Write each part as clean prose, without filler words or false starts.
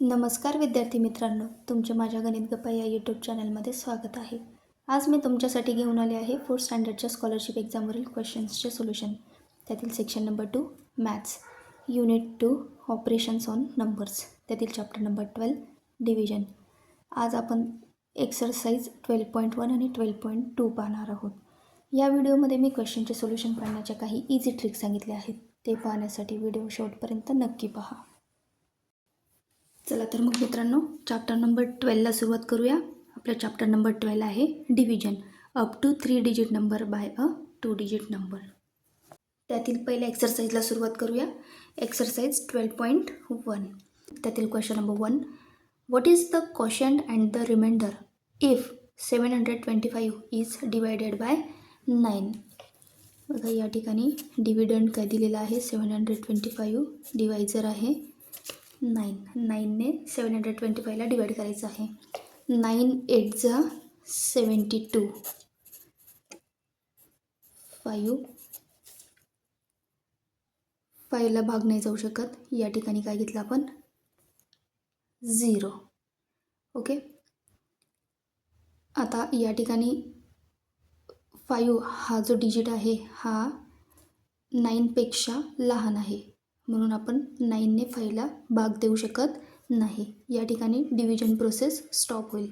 नमस्कार विद्यार्थी मित्रांनो, तुमचे माझ्या गणित गप्पा या यूट्यूब चॅनलमध्ये स्वागत आहे. आज मी तुमच्यासाठी घेऊन आले आहे 4th स्टँडर्डच्या स्कॉलरशिप एक्झामवरील क्वेश्चन्सचे सोल्युशन. त्यातील section number 2 maths, unit 2 operations on numbers, त्यातील चॅप्टर नंबर 12 डिव्हिजन. आज आपण एक्सरसाइज 12.1 आणि 12.2 पाहणार आहोत. या व्हिडिओमध्ये मी क्वेश्चनचे सोल्युशन काढण्याच्या काही इझी ट्रिक्स सांगितल्या आहेत. ते पाहण्यासाठी व्हिडिओ शेवटपर्यंत नक्की पहा. चला तर मग मित्रांनो, चॅप्टर नंबर 12ला सुरुवात करूया. आपला चॅप्टर नंबर 12 आहे division up to 3 digit number by a 2 digit number. त्यातील पहिल्या एक्सरसाइजला सुरुवात करूया. एक्सरसाइज 12.1. त्यातील question number 1, what is the quotient and the remainder if 725 is divided by 9. बघा या ठिकाणी डिव्हिडंड काय दिलेला आहे, 725, डिवायझर आहे 9. 9ने 725ला डिवाइड करायचं आहे. 9 8 जा 72, 5ला भाग नाही जाऊ शकत. या ठिकाणी काय घेतलं आपण, 0. ओके. आता या ठिकाणी 5 हा जो डिजिट आहे हा 9पेक्षा लहान आहे, म्हणून आपण 9ने 5ला भाग देऊ शकत नाही. या ठिकाणी डिव्हिजन प्रोसेस स्टॉप होईल.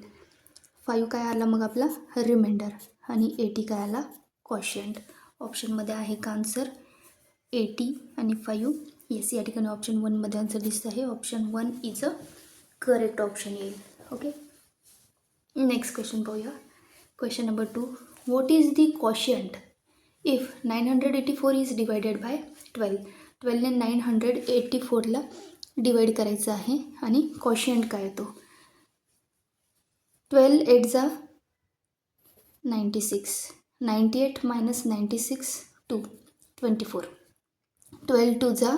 5 काय आला मग आपला रिमाइंडर आणि 80 काय आला क्वोशंट. ऑप्शनमध्ये आहे का आन्सर 80 आणि 5. येस, या ठिकाणी ऑप्शन 1मध्ये आन्सर दिसत आहे. Option 1 is a correct option येईल. ओके. नेक्स्ट क्वेश्चन पाहूया. Question number 2, what is the quotient if 984 is divided by 12. 12ने 984ला डिवाइड करायचं आहे आणि क्वोशंट काय येतो, 12 8 जा 96, 98 मायनस 96 2, 24, 12 2 जा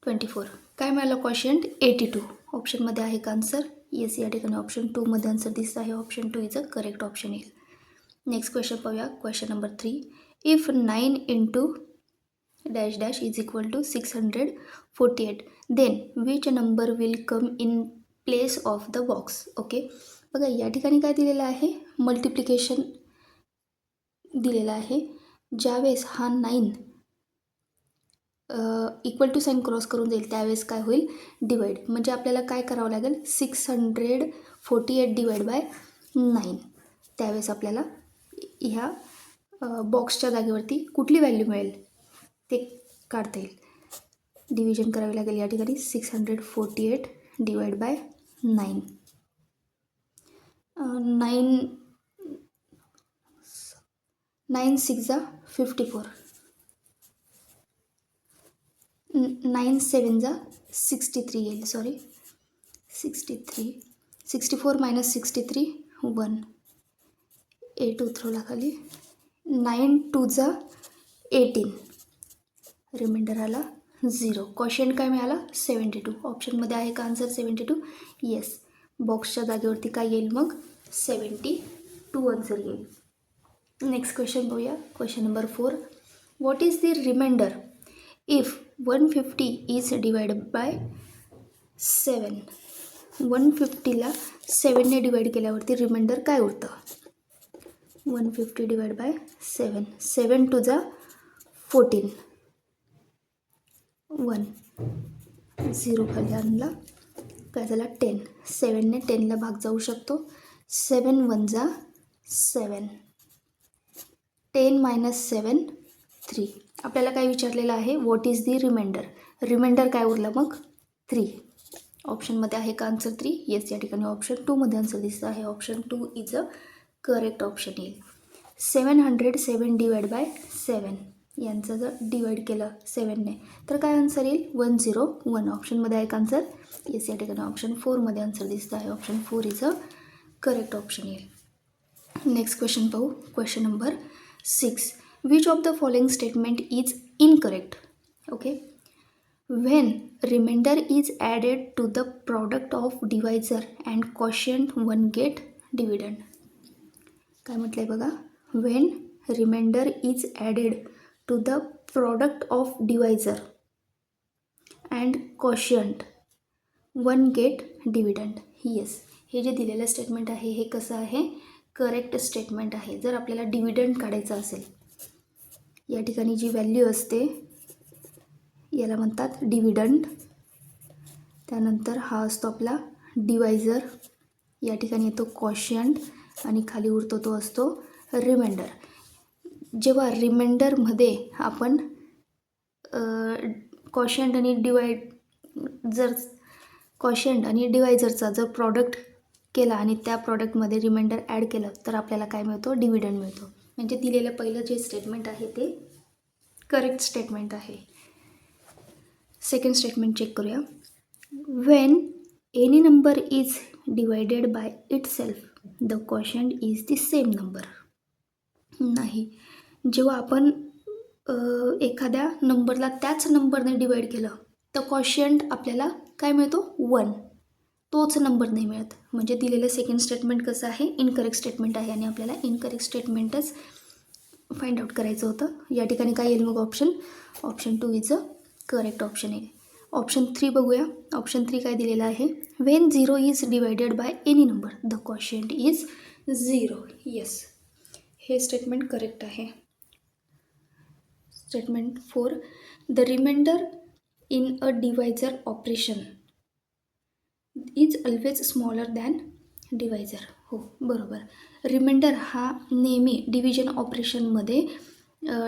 24. काय मिळालं क्वोशंट 82. ऑप्शनमध्ये आहे का आन्सर, येस, या ठिकाणी ऑप्शन 2मध्ये आन्सर दिसत आहे. Option 2 is a correct option येईल. नेक्स्ट क्वेश्चन पाहूया. Question number 3, if 9 into dash dash is equal to 648 then which number will come in place of the box. Okay. बघा या ठिकाणी काय दिलेलं आहे, मल्टिप्लिकेशन दिलेलं आहे. ज्यावेळेस हा 9 इक्वल टू साईन क्रॉस करून जाईल त्यावेळेस काय होईल, डिवाइड. म्हणजे आपल्याला काय करावं लागेल, 648 डिवाइड बाय 9. त्यावेळेस आपल्याला ह्या बॉक्सच्या जागेवरती कुठली व्हॅल्यू मिळेल ते काढता येईल. डिव्हिजन करावे लागेल या ठिकाणी. 648 डिवाइड बाय 9. 9 6 जा 54, 9 7 जा 63 येईल. सॉरी 63, 64 मायनस 63 1, 8 उतरवला खाली. 9 2 जा 18, रिमाइंडर आला 0. क्वोशंट काय मिळाला 72. ऑप्शनमध्ये आहे का आन्सर 72, येस. बॉक्सच्या जागेवरती काय येईल मग 72 आन्सर येईल. नेक्स्ट क्वेश्चन पाहूया. Question number 4, what is the remainder if 150 is divided by 7. 150ला 7ने डिवाइड केल्यावरती रिमाइंडर काय उरतं, 150 डिवाइड बाय 7, 7 2 जा 14, 1 0 खाली आणला, काय झाला 10. 7ने 10ला भाग जाऊ शकतो. 7 1 जा 7, 10 मायनस 7 3. आपल्याला काय विचारलेलं आहे, what is the remainder. Remainder काय उरलं मग 3. ऑप्शनमध्ये आहे का आन्सर 3, येस, या ठिकाणी ऑप्शन 2मध्ये आन्सर दिसत आहे. Option 2 is a correct option येईल. 707 डिवाइड बाय 7 यांचं जर डिवाइड केलं 7ने तर काय आन्सर येईल 101. ऑप्शनमध्ये आहे का आन्सर, येस, या ठिकाणी ऑप्शन 4मध्ये आन्सर दिसत आहे. Option 4 is a correct option येईल. नेक्स्ट क्वेश्चन पाहू. Question number 6, which of the following statement is incorrect. Okay. When remainder is added to the product of divisor and quotient one get dividend. काय म्हटलं आहे बघा, when remainder is added to the product of divisor and quotient 1 get dividend. Yes, हे जे दिलेलं statement आहे हे कसं आहे, करेक्ट स्टेटमेंट आहे. जर आपल्याला डिव्हिडंड काढायचं असेल, या ठिकाणी जी व्हॅल्यू असते याला म्हणतात डिव्हिडंड. त्यानंतर हा असतो आपला डिवायझर, या ठिकाणी येतो कॉशियंट आणि खाली उरतो तो असतो रिमाइंडर. जेव्हा रिमाइंडरमध्ये आपण कॉशियंट आणि डिवायझरचा जर प्रॉडक्ट केला आणि त्या प्रॉडक्टमध्ये रिमाइंडर ॲड केलं तर आपल्याला काय मिळतो, डिव्हिडंड मिळतो. म्हणजे दिलेलं पहिलं जे स्टेटमेंट आहे ते करेक्ट स्टेटमेंट आहे. सेकंड स्टेटमेंट चेक करूया. Wien any number is divided by itself the quotient is the same number. नाही, जेव्हा आपण एखाद्या नंबरला त्याच नंबरने डिवाईड केलं तर क्वोशंट आपल्याला काय मिळतो, 1. तोच नंबर नाही मिळत. म्हणजे दिलेलं सेकंड स्टेटमेंट कसं आहे, इनकरेक्ट स्टेटमेंट आहे आणि आपल्याला इनकरेक्ट स्टेटमेंटच फाइंड आउट करायचं होतं. या ठिकाणी काय येईल मग option 2 is a correct option येईल. ऑप्शन 3 बघूया. ऑप्शन 3 काय दिलेलं आहे, when 0 is divided by any number the quotient is 0. Yes, हे स्टेटमेंट करेक्ट आहे. Statement 4, the remainder in a divisor operation is always smaller than divisor. हो, बरोबर. Reminder हा नेहमी डिव्हिजन ऑपरेशनमध्ये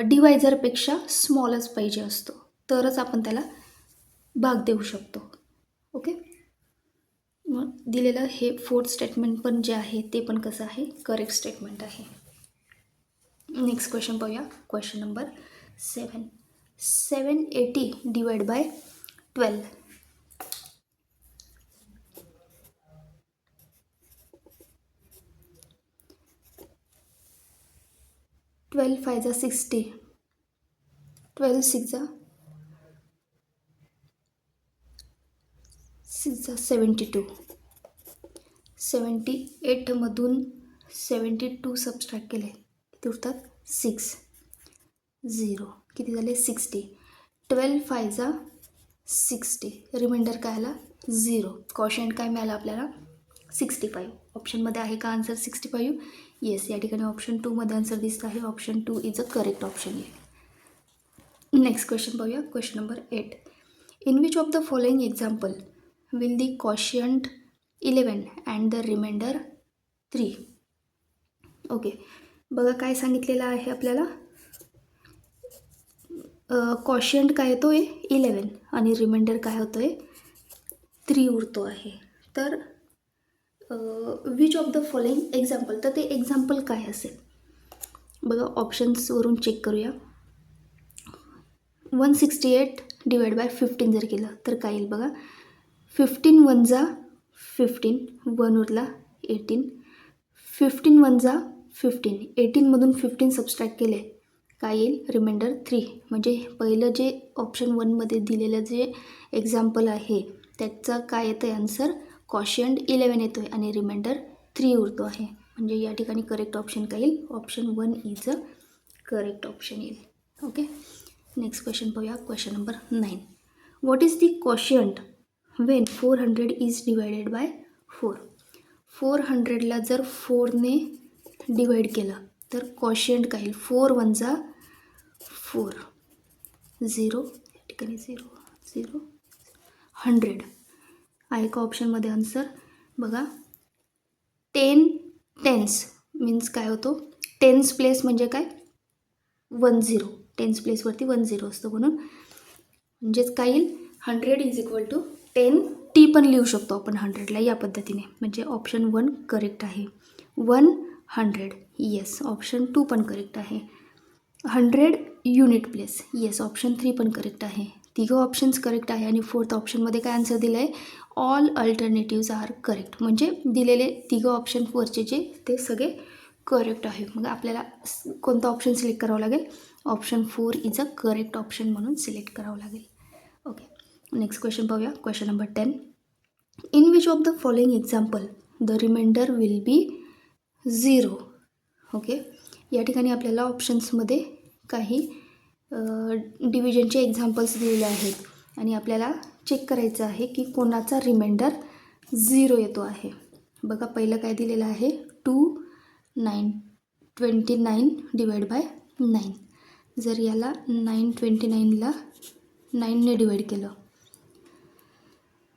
डिवायझरपेक्षा स्मॉलच पाहिजे असतो, तरच आपण त्याला भाग देऊ शकतो. ओके, मग दिलेलं हे 4th स्टेटमेंट पण जे आहे ते पण कसं आहे, करेक्ट स्टेटमेंट आहे. नेक्स्ट क्वेश्चन पाहूया. Question number 7. 780 divide by 12. 12 5 जा 60, 12 6 जा 72. 78मधून 72 सबस्ट्रॅक्ट केले किती उरतात, 6. 0 किती झाले, 60. 12 5 जा 60, रिमाइंडर काय आला, 0. क्वोशंट काय मिळालं आपल्याला, 65. ऑप्शनमध्ये आहे का आन्सर 65? येस, या ठिकाणी ऑप्शन 2मध्ये आन्सर दिसतं आहे. Option 2 is a correct option येईल. नेक्स्ट क्वेश्चन पाहूया. Question number 8. In which of the following example will the quotient 11 and the remainder 3. Okay, बघा काय सांगितलेलं आहे आपल्याला, क्वोशंट काय येतो आहे 11 आणि रिमाइंडर काय होतो आहे 3 उरतो आहे. तर which of the following example, तर ते एक्झाम्पल काय असेल बघा, ऑप्शन्सवरून चेक करूया. 168 डिवाइड बाय 15 जर केलं तर काय येईल बघा, 15 1 जा 15, 1 उरला 18. 15 1 जा 15, 18मधून 15 सबस्ट्रॅक्ट केले काय येईल, रिमाइंडर 3. म्हणजे पहिलं जे ऑप्शन 1मध्ये दिलेलं जे एक्झाम्पल आहे त्याचा काय येतं आहे आन्सर, क्वोशंट 11 येतो आहे आणि रिमाइंडर 3 उरतो आहे. म्हणजे या ठिकाणी करेक्ट ऑप्शन काय येईल, option 1 is a correct option येईल. ओके, नेक्स्ट क्वेश्चन पाहूया. Question number 9. What is the quotient Wien 400 is divided bye 4. 400ला जर 4ने डिवाइड केलं तर क्वोशंट काय येईल, 4 1 जा 4, 0 या ठिकाणी 0 0 100 आहे का ऑप्शनमध्ये आन्सर बघा. 10 टेन्स मीन्स काय होतो, टेन्स प्लेस म्हणजे काय 10, टेन्स प्लेसवरती 10 असतो म्हणून, म्हणजेच काय येईल 100 इज इक्वल टू 10 टी पण लिहू शकतो आपण 100ला या पद्धतीने. म्हणजे ऑप्शन 1 करेक्ट आहे. 100 येस, ऑप्शन 2 पण करेक्ट आहे. 100 युनिट प्लेस येस, ऑप्शन 3 पण करेक्ट आहे. तिघं ऑप्शन्स करेक्ट आहे आणि 4th ऑप्शनमध्ये काय आन्सर दिलं आहे, ऑल अल्टरनेटिव्ज आर करेक्ट. म्हणजे दिलेले तिघं ऑप्शन वरचे जे ते सगळे करेक्ट आहे. मग आपल्याला कोणता ऑप्शन सिलेक्ट करावं लागेल, option 4 is a correct option म्हणून सिलेक्ट करावं लागेल. ओके, नेक्स्ट क्वेश्चन पाहूया. Question number 10. In which of the following example the remainder will be 0. Okay, या ठिकाणी आपल्याला ऑप्शन्समध्ये काही डिव्हिजनचे एक्झाम्पल्स दिलेले आहेत आणि आपल्याला चेक करायचं आहे की कोणाचा रिमाइंडर 0 येतो आहे. बघा पहिलं काय दिलेलं आहे 29 डिवाइड बाय 9. जर याला 929ला 9ने डिवाइड केलं,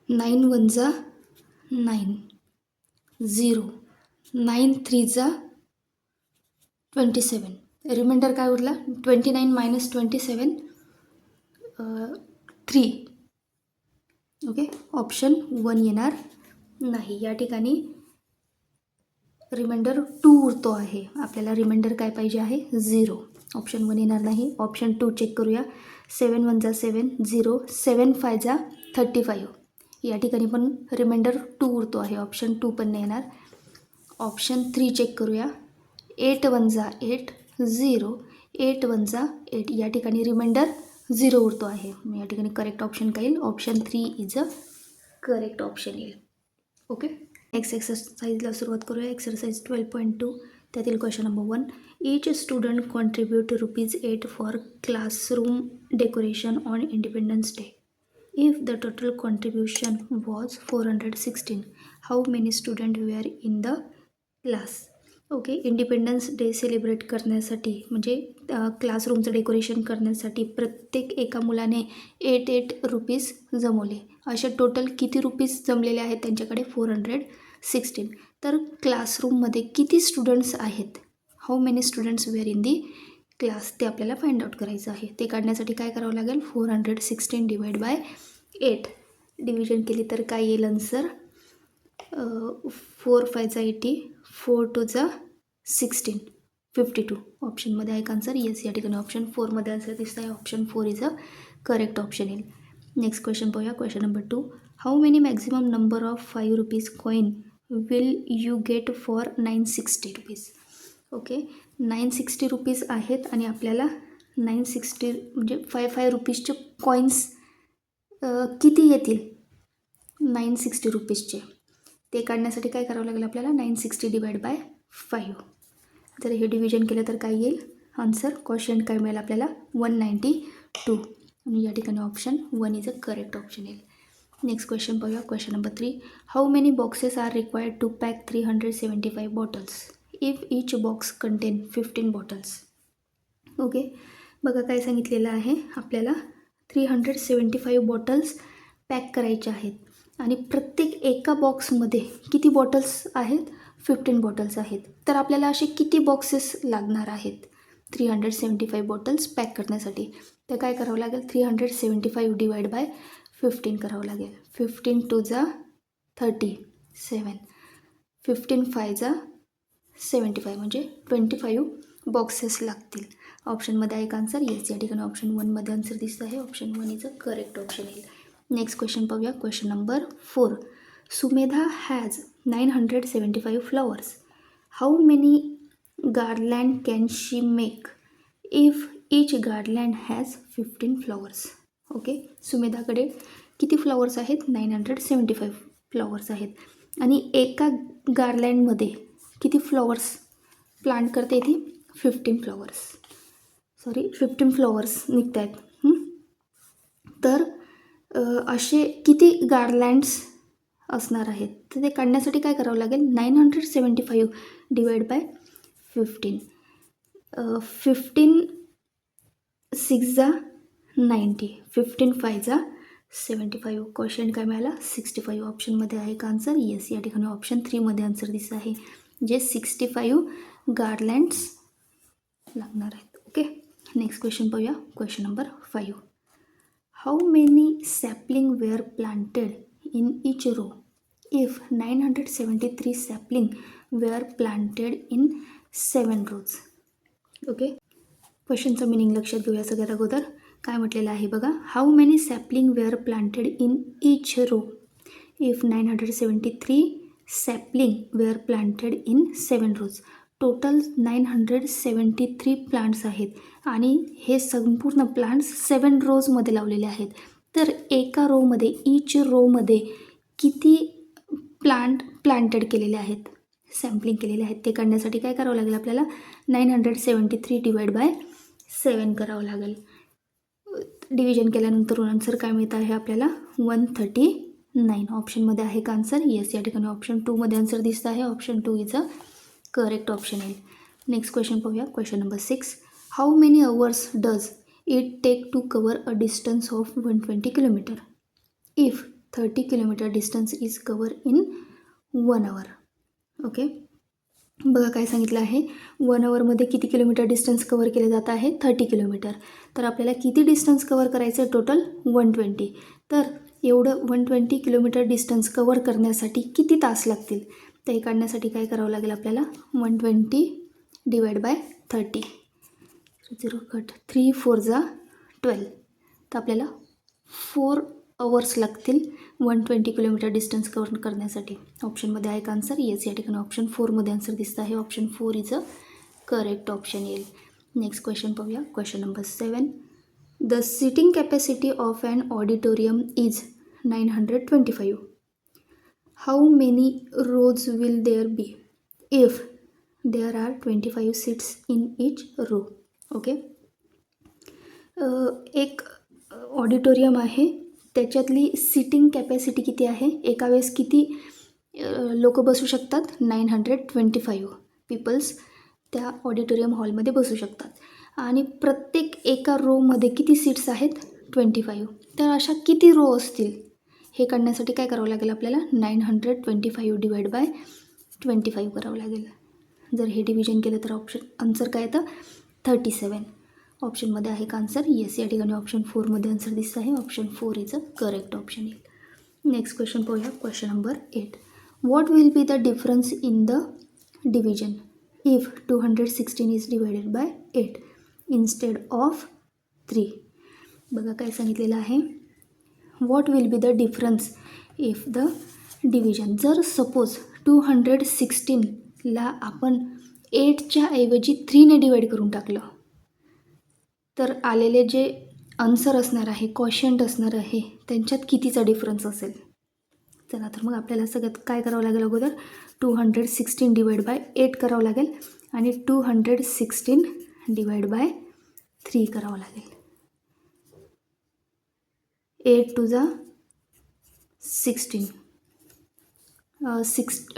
9 1 जा 9, 0, 9 3 जा 27. रिमाइंडर काय उरला 29 मायनस 27 3. ओके, ऑप्शन 1 येणार नाही. या ठिकाणी रिमाइंडर 2 उरतो आहे. आपल्याला रिमाइंडर काय पाहिजे आहे 0. ऑप्शन 1 येणार नाही. ऑप्शन 2 चेक करूया. 7 1 जा 7, 0, 7 5 जा 35. या ठिकाणी पण रिमाइंडर 2 उरतो आहे. ऑप्शन 2 पण नाही येणार. ऑप्शन 3 चेक करूया. 8 1 जा 8, 0, 8 1 जा 8. या ठिकाणी रिमाइंडर 0 उरतो आहे. या ठिकाणी करेक्ट ऑप्शन काय येईल option 3 is a correct option येईल. ओके, नेक्स्ट एक्सरसाइजला सुरुवात करूया. एक्सरसाइज 12.2 त्यातील question number 1. Each student contribute ₹8 for classroom decoration on independence day. If the total contribution was 416, how many student were in the class. Okay, independence day celebrate करण्यासाठी म्हणजे क्लासरूमचं decoration करण्यासाठी प्रत्येक एका मुलाने 8 रुपीज जमवले. असे टोटल किती rupees जमलेले आहेत त्यांच्याकडे 416. तर क्लासरूममध्ये किती स्टुडंट्स आहेत, how many students were in the class, ते आपल्याला फाइंड आउट करायचं आहे. ते काढण्यासाठी काय करावं लागेल 416 डिवाइड बाय 8. डिव्हिजन केली तर काय येईल आन्सर 4 5 जा 80, 4 2 जा 16, 52. ऑप्शनमध्ये आहे का आन्सर येस. या ठिकाणी ऑप्शन 4मध्ये आन्सर दिसत आहे. Option 4 is a correct option येईल. नेक्स्ट क्वेश्चन पाहूया. Question number 2. How many maximum number of 5 rupees coin will you get for 960 rupees. Okay, 960 rupees आहेत आणि आपल्याला 960 म्हणजे 5 रुपीजचे कॉईन्स किती येतील 960 रुपीजचे. ते काढण्यासाठी काय करावं लागेल आपल्याला 960 डिवाइड बाय 5. जर हे डिव्हिजन केलं तर काय येईल आन्सर क्वेश्चन काय मिळेल आपल्याला 192. आणि या ठिकाणी option 1 is a correct option येईल. नेक्स्ट क्वेश्चन पाहूया. Question number 3. How many boxes are required to pack 375 bottles if each box contain 15 bottles. Okay, बघा काय सांगितलेलं आहे आपल्याला 375 बॉटल्स पॅक करायचे आहेत आणि प्रत्येक एका बॉक्समध्ये किती बॉटल्स आहेत 15 बॉटल्स आहेत. तर आपल्याला असे किती बॉक्सेस लागणार आहेत 375 बॉटल्स पॅक करण्यासाठी. तर काय करावं लागेल 375 डिवाइड बाय 15 करावं लागेल. 15 2 जा 37, 15 5 जा 75 म्हणजे 25 बॉक्सेस लागतील. ऑप्शनमध्ये आहे का आन्सर येस. या ठिकाणी ऑप्शन 1मध्ये आन्सर दिसत आहे. Option 1 is a correct option येईल. नेक्स्ट क्वेश्चन पाहूया. Question number 4. Sumedha has 975 flowers. How many garland can she make if each garland has 15 flowers. Okay, सुमेधाकडे किती फ्लॉवर्स आहेत 975 फ्लॉवर्स आहेत आणि एका गार्लँडमध्ये किती फ्लॉवर्स प्लांट करते ती 15 फ्लॉवर्स निघत आहेत. तर असे किती गार्लँड्स असणार आहेत. तर ते काढण्यासाठी काय करावं लागेल 975 डिवाइड बाय 15. 15 6 जा 90, 15 5 जा 75. क्वेश्चन काय मिळाला 65. ऑप्शनमध्ये आहे का आन्सर येस. या ठिकाणी ऑप्शन 3मध्ये आन्सर दिसत आहे जे 65 गार्लँड्स लागणार आहेत. ओके, नेक्स्ट क्वेश्चन पाहूया. Question number 5. How many sapling were planted in each row if 973 sapling were planted in 7 rows. Okay, क्वेश्चनचं मिनिंग लक्षात घेऊया. सगळ्यात अगोदर काय म्हटलेलं आहे बघा. How many sapling were planted in each row if 973 sapling were planted in 7 rows. Total 973 plants आहेत आणि हे संपूर्ण प्लांट्स 7 रोजमध्ये लावलेले आहेत. तर एका रोमध्ये ईच रोमध्ये किती प्लांटेड केलेले आहेत सॅम्पलिंग केलेले आहेत ते काढण्यासाठी काय करावं लागेल आपल्याला 973 डिवाइड बाय 7 करावं लागेल. डिव्हिजन केल्यानंतर आन्सर काय मिळतं आहे आपल्याला 139. ऑप्शनमध्ये आहे का आन्सर? येस, या ठिकाणी ऑप्शन 2मध्ये आन्सर दिसतं आहे. Option 2 is a correct option येईल. नेक्स्ट क्वेश्चन पाहूया. Question number 6. How many hours does it take to cover a distance of 120 kilometre if 30 kilometre distance is cover in 1 hour? Okay, बघा काय सांगितलं आहे. 1 hourमध्ये किती kilometre distance cover केले जात आहे? 30 किलोमीटर. तर आपल्याला किती डिस्टन्स कवर करायचं आहे? टोटल 120. तर एवढं 120 किलोमीटर डिस्टन्स कवर करण्यासाठी किती तास लागतील? तर हे काढण्यासाठी काय करावं लागेल आपल्याला? 120 डिवाइड बाय 30. 0 कट, 3 4 जा 12. तर आपल्याला 4 hours लागतील 120 किलोमीटर डिस्टन्स कवर करण्यासाठी. ऑप्शनमध्ये आहे का आन्सर? येस, या ठिकाणी ऑप्शन 4मध्ये आन्सर दिसतं आहे. Option 4 is a correct option येईल. नेक्स्ट क्वेश्चन पाहूया. Question number 7. The seating capacity of an auditorium is 925. How many rows will there be if there are 25 seats in each row? Okay, एक auditorium आहे, त्याच्यातली sitting capacity किती आहे? एका वेळेस किती लोक बसू शकतात? 925 पीपल्स त्या ऑडिटोरियम हॉलमध्ये बसू शकतात. आणि प्रत्येक एका रोमध्ये किती सीट्स आहेत? 25. तर अशा किती रो असतील? हे काढण्यासाठी काय करावं लागेल आपल्याला? 925 डिवाइड बाय 25 करावं लागेल. जर हे डिव्हिजन केलं तर आन्सर काय येतं? 37. ऑप्शनमध्ये आहे का आन्सर? येस, या ठिकाणी ऑप्शन 4मध्ये आन्सर दिसतं आहे. Option 4 is a correct option येईल. नेक्स्ट क्वेश्चन पाहूया. Question number 8. What will be the difference in the division if 216 is divided bye 8 instead of 3? बघा काय सांगितलेलं आहे. What will be the difference if the division. जर suppose 216ला आपण 8च्या ऐवजी 3ने divide करून टाकलं तर आलेले जे आन्सर असणार आहे, क्वोशंट असणार आहे, त्यांच्यात कितीचा डिफरन्स असेल? चला तर मग आपल्याला सगळ्यात काय करावं लागेल? अगोदर 216 डिवाइड बाय 8 करावं लागेल आणि 216 डिवाइड बाय 3 करावं लागेल. 8 2 जा 16,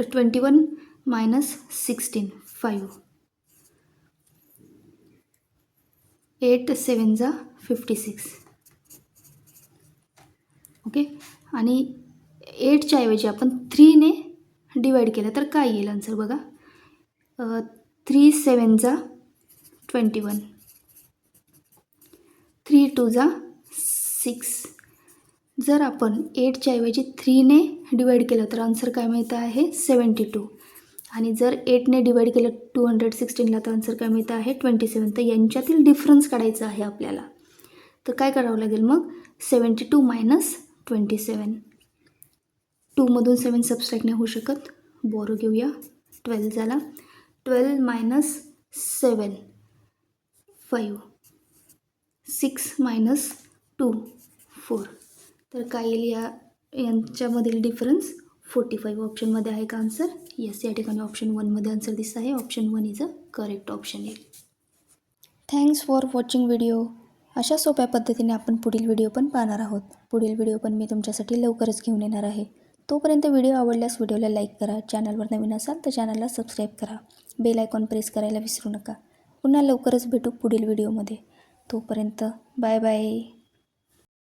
21 मायनस 16 5, 8 7 जा 56. ओके, आणि 8च्या ऐवजी आपण 3ने डिवाईड केलं तर काय येईल आन्सर? बघा, 3 7 जा 21, 3 2 जा 6. जर आपण 8च्या ऐवजी 3ने डिवाईड केलं तर आन्सर काय मिळतं आहे? 72. आणि जर 8ने डिवाईड केलं 216ला तर आन्सर काय मिळतं आहे? 27. तर यांच्यातील डिफरन्स काढायचा आहे आपल्याला. तर काय करावं लागेल मग? 72 मायनस 27. 2मधून 7 सबस्ट्रॅक्ट नाही होऊ शकत, बोरो घेऊया. 12 झाला. 12 मायनस 7 5, 6 मायनस 2 4. तर काय येईल यांच्यामधील डिफरन्स? 45. ऑप्शनमध्ये आहे का आन्सर? येस, या ठिकाणी ऑप्शन 1मध्ये आन्सर दिसत आहे. Option 1 is a correct option येईल. Thanks for watching video. अशा सोप्या पद्धतीने आपण पुढील व्हिडिओ पण पाहणार आहोत. पुढील व्हिडिओ पण मी तुमच्यासाठी लवकरच घेऊन येणार आहे. तोपर्यंत व्हिडिओ आवडल्यास व्हिडिओला लाईक करा. चॅनलवर नवीन असाल तर चॅनलला सबस्क्राईब करा. बेल आयकॉन प्रेस करायला विसरू नका. पुन्हा लवकरच भेटू पुढील व्हिडिओमध्ये. तोपर्यंत बाय बाय.